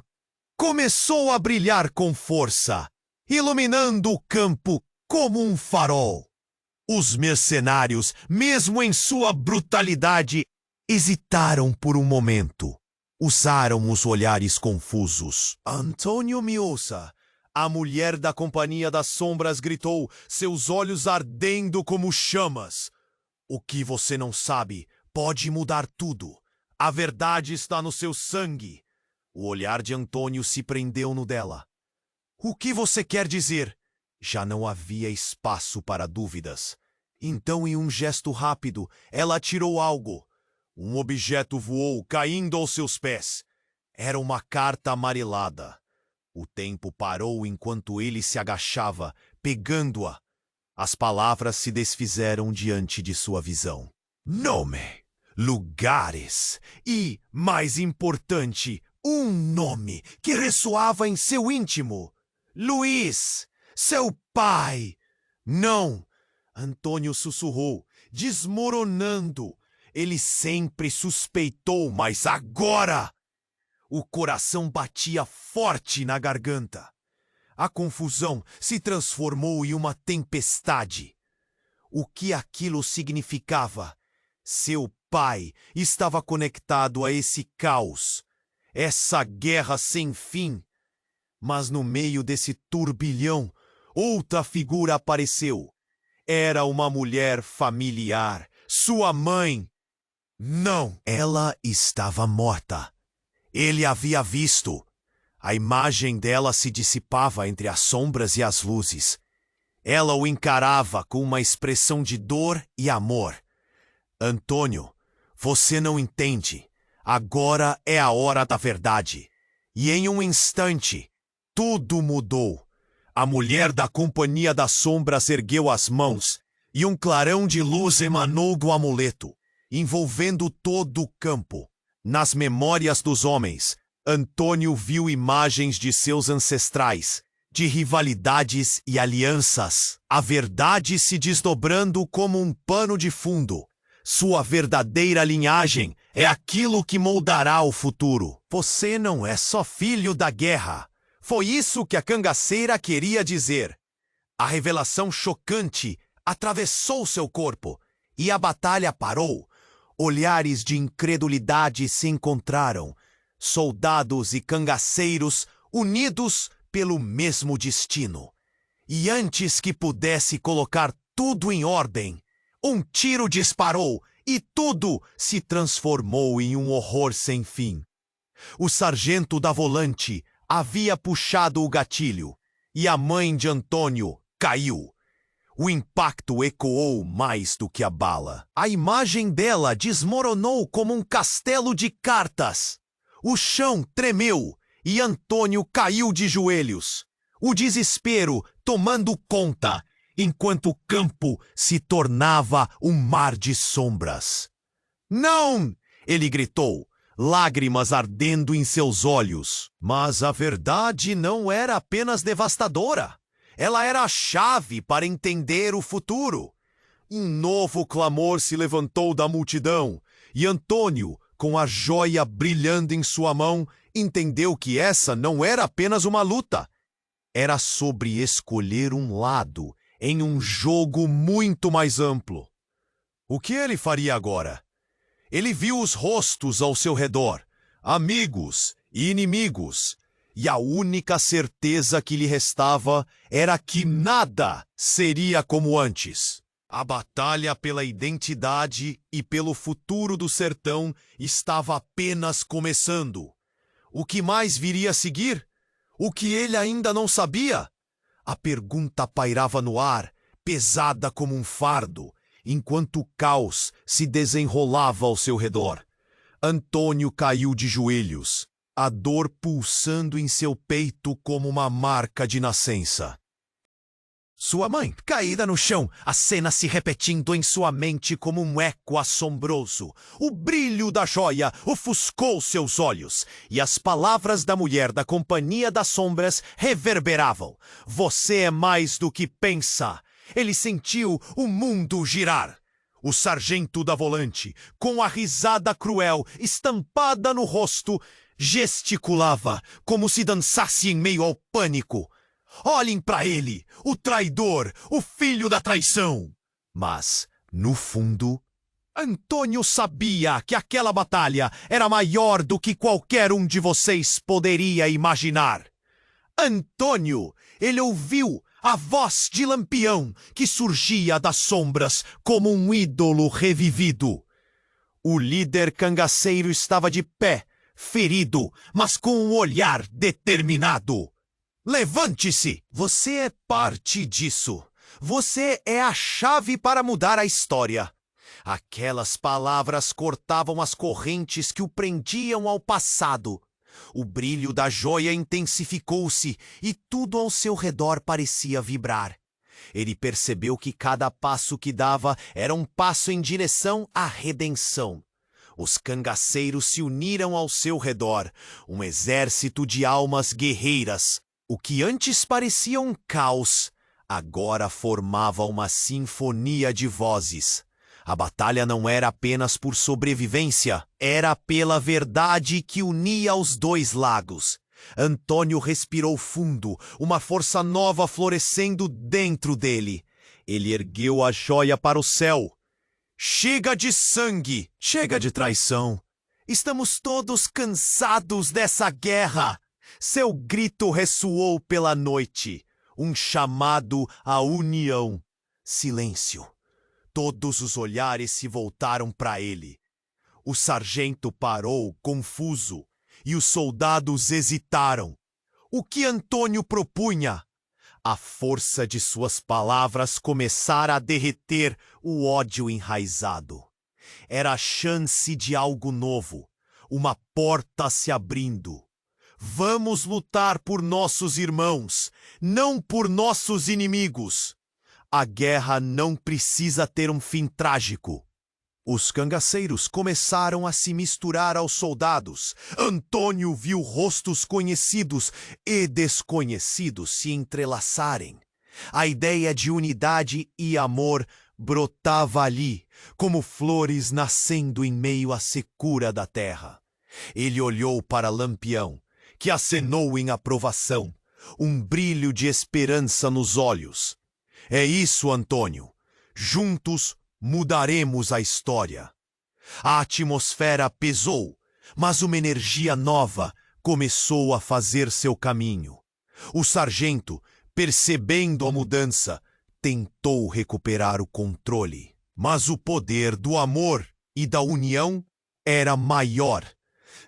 começou a brilhar com força, iluminando o campo como um farol. Os mercenários, mesmo em sua brutalidade, hesitaram por um momento. Usaram os olhares confusos. Antônio me ouça. A mulher da Companhia das Sombras gritou, seus olhos ardendo como chamas. O que você não sabe pode mudar tudo. A verdade está no seu sangue. O olhar de Antônio se prendeu no dela. O que você quer dizer? Já não havia espaço para dúvidas. Então, em um gesto rápido, ela tirou algo. Um objeto voou, caindo aos seus pés. Era uma carta amarelada. O tempo parou enquanto ele se agachava, pegando-a. As palavras se desfizeram diante de sua visão. Nome, lugares e, mais importante, um nome que ressoava em seu íntimo. Luiz, seu pai. Não, Antônio sussurrou, desmoronando. Ele sempre suspeitou, mas agora... O coração batia forte na garganta. A confusão se transformou em uma tempestade. O que aquilo significava? Seu pai estava conectado a esse caos, essa guerra sem fim. Mas no meio desse turbilhão, outra figura apareceu. Era uma mulher familiar, sua mãe. Não, ela estava morta. Ele havia visto. A imagem dela se dissipava entre as sombras e as luzes. Ela o encarava com uma expressão de dor e amor. Antônio, você não entende. Agora é a hora da verdade. E em um instante, tudo mudou. A mulher da Companhia das Sombras ergueu as mãos e um clarão de luz emanou do amuleto, envolvendo todo o campo. Nas memórias dos homens, Antônio viu imagens de seus ancestrais, de rivalidades e alianças. A verdade se desdobrando como um pano de fundo. Sua verdadeira linhagem é aquilo que moldará o futuro. Você não é só filho da guerra. Foi isso que a cangaceira queria dizer. A revelação chocante atravessou seu corpo e a batalha parou. Olhares de incredulidade se encontraram. Soldados e cangaceiros unidos pelo mesmo destino. E antes que pudesse colocar tudo em ordem, um tiro disparou e tudo se transformou em um horror sem fim. O sargento da Volante havia puxado o gatilho e a mãe de Antônio caiu. O impacto ecoou mais do que a bala. A imagem dela desmoronou como um castelo de cartas. O chão tremeu e Antônio caiu de joelhos. O desespero tomando conta, enquanto o campo se tornava um mar de sombras. Não! Ele gritou. lágrimas ardendo em seus olhos. Mas a verdade não era apenas devastadora. Ela era a chave para entender o futuro. Um novo clamor se levantou da multidão, e Antônio, com a joia brilhando em sua mão, entendeu que essa não era apenas uma luta. Era sobre escolher um lado em um jogo muito mais amplo. O que ele faria agora? Ele viu os rostos ao seu redor, amigos e inimigos, e a única certeza que lhe restava era que nada seria como antes. A batalha pela identidade e pelo futuro do sertão estava apenas começando. O que mais viria a seguir? O que ele ainda não sabia? A pergunta pairava no ar, pesada como um fardo, enquanto o caos se desenrolava ao seu redor. Antônio caiu de joelhos, a dor pulsando em seu peito como uma marca de nascença. Sua mãe, caída no chão, a cena se repetindo em sua mente como um eco assombroso. O brilho da joia ofuscou seus olhos, e as palavras da mulher da Companhia das Sombras reverberavam. Você é mais do que pensa. Ele sentiu o mundo girar. O sargento da volante, com a risada cruel estampada no rosto, gesticulava como se dançasse em meio ao pânico. Olhem para ele, o traidor, o filho da traição. Mas, no fundo, Antônio sabia que aquela batalha era maior do que qualquer um de vocês poderia imaginar. Antônio, ele ouviu a voz de Lampião que surgia das sombras como um ídolo revivido. O líder cangaceiro estava de pé, ferido, mas com um olhar determinado. Levante-se! Você é parte disso. Você é a chave para mudar a história. Aquelas palavras cortavam as correntes que o prendiam ao passado. O brilho da joia intensificou-se e tudo ao seu redor parecia vibrar. Ele percebeu que cada passo que dava era um passo em direção à redenção. Os cangaceiros se uniram ao seu redor, um exército de almas guerreiras. O que antes parecia um caos, agora formava uma sinfonia de vozes. A batalha não era apenas por sobrevivência, era pela verdade que unia os dois lagos. Antônio respirou fundo, uma força nova florescendo dentro dele. Ele ergueu a joia para o céu. Chega de sangue, chega de traição. Estamos todos cansados dessa guerra. Seu grito ressoou pela noite, um chamado à união. Silêncio. Todos os olhares se voltaram para ele. O sargento parou, confuso, e os soldados hesitaram. O que Antônio propunha? A força de suas palavras começara a derreter o ódio enraizado. Era a chance de algo novo, uma porta se abrindo. Vamos lutar por nossos irmãos, não por nossos inimigos. A guerra não precisa ter um fim trágico. Os cangaceiros começaram a se misturar aos soldados. Antônio viu rostos conhecidos e desconhecidos se entrelaçarem. A ideia de unidade e amor brotava ali, como flores nascendo em meio à secura da terra. Ele olhou para Lampião, que acenou em aprovação, um brilho de esperança nos olhos. É isso, Antônio. Juntos mudaremos a história. A atmosfera pesou, mas uma energia nova começou a fazer seu caminho. O sargento, percebendo a mudança, tentou recuperar o controle. Mas o poder do amor e da união era maior.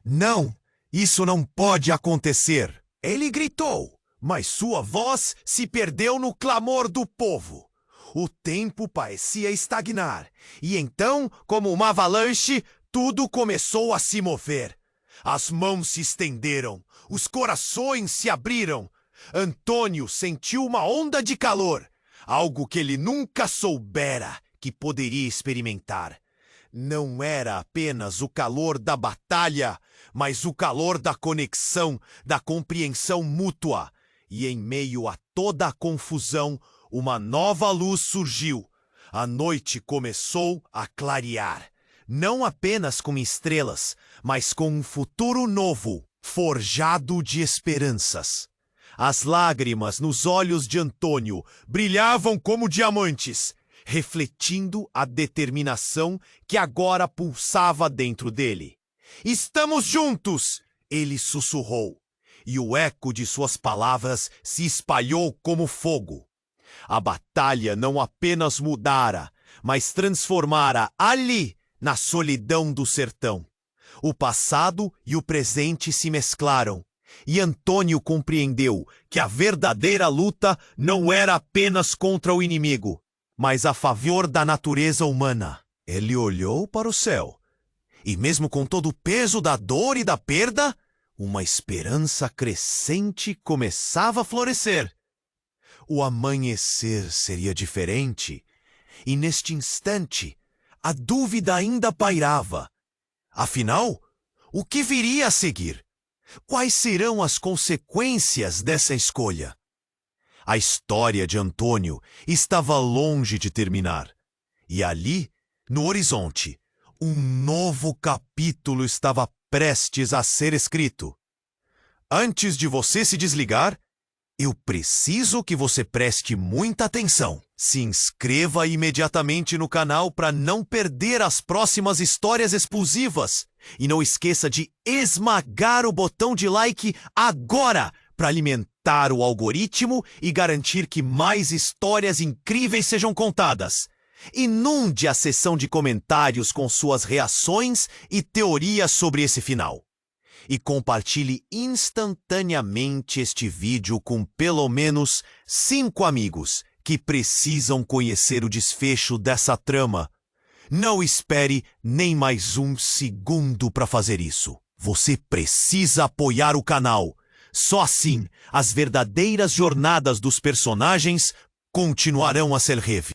Não! Isso não pode acontecer! Ele gritou, mas sua voz se perdeu no clamor do povo. O tempo parecia estagnar, e então, como uma avalanche, tudo começou a se mover. As mãos se estenderam, os corações se abriram. Antônio sentiu uma onda de calor, algo que ele nunca soubera que poderia experimentar. não era apenas o calor da batalha, mas o calor da conexão, da compreensão mútua. E em meio a toda a confusão, uma nova luz surgiu. A noite começou a clarear, não apenas com estrelas, mas com um futuro novo, forjado de esperanças. As lágrimas nos olhos de Antônio brilhavam como diamantes, refletindo a determinação que agora pulsava dentro dele. "Estamos juntos!" ele sussurrou, e o eco de suas palavras se espalhou como fogo. A batalha não apenas mudara, mas transformara ali, na solidão do sertão. O passado e o presente se mesclaram, e Antônio compreendeu que a verdadeira luta não era apenas contra o inimigo, mas a favor da natureza humana. Ele olhou para o céu, e mesmo com todo o peso da dor e da perda, uma esperança crescente começava a florescer. O amanhecer seria diferente, e neste instante, a dúvida ainda pairava. Afinal, o que viria a seguir? Quais serão as consequências dessa escolha? A história de Antônio estava longe de terminar. E ali, no horizonte, um novo capítulo estava prestes a ser escrito. Antes de você se desligar, eu preciso que você preste muita atenção. Se inscreva imediatamente no canal para não perder as próximas histórias explosivas. E não esqueça de esmagar o botão de like agora para alimentar o algoritmo e garantir que mais histórias incríveis sejam contadas. Inunde a seção de comentários com suas reações e teorias sobre esse final. E compartilhe instantaneamente este vídeo com pelo menos 5 amigos que precisam conhecer o desfecho dessa trama. Não espere nem mais um segundo para fazer isso. Você precisa apoiar o canal. Só assim, as verdadeiras jornadas dos personagens continuarão a ser revistas.